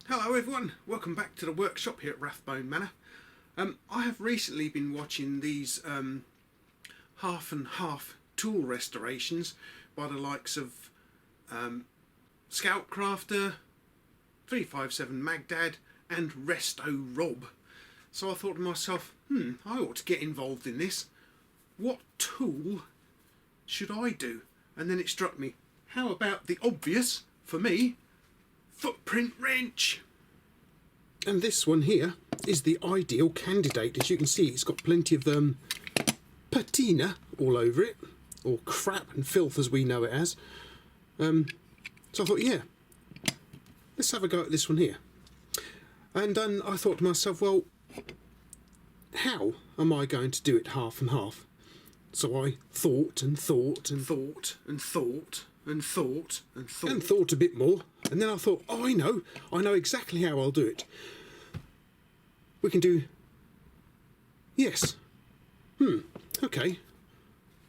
Hello everyone, welcome back to the workshop here at Rathbone Manor. I have recently been watching these half and half tool restorations by the likes of Scoutcrafter, 357 Magdad and RestoRob. So I thought to myself, I ought to get involved in this. What tool should I do? And then it struck me, how about the obvious, for me, footprint wrench? And this one here is the ideal candidate. As you can see, it's got plenty of patina all over it, or crap and filth as we know it as. So I thought, yeah, let's have a go at this one here. And then I thought to myself, well, how am I going to do it half and half? So I thought and thought and thought and thought and thought and thought and thought a bit more, and then I thought, oh, I know exactly how I'll do it. We can do, yes, okay,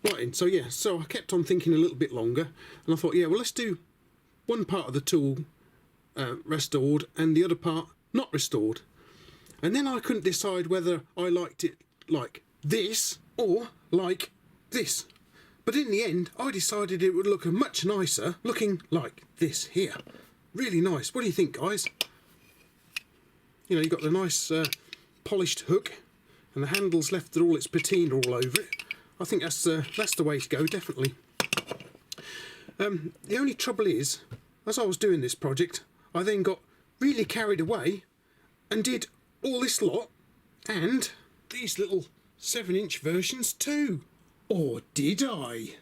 right. And so yeah, so I kept on thinking a little bit longer, and I thought, yeah, well, let's do one part of the tool restored and the other part not restored. And then I couldn't decide whether I liked it like this or like this. But in the end, I decided it would look much nicer looking like this here. Really nice. What do you think, guys? You know, you've got the nice polished hook, and the handle's left with all its patina all over it. I think that's the way to go, definitely. The only trouble is, as I was doing this project, I then got really carried away and did all this lot and these little 7-inch versions too. Or did I?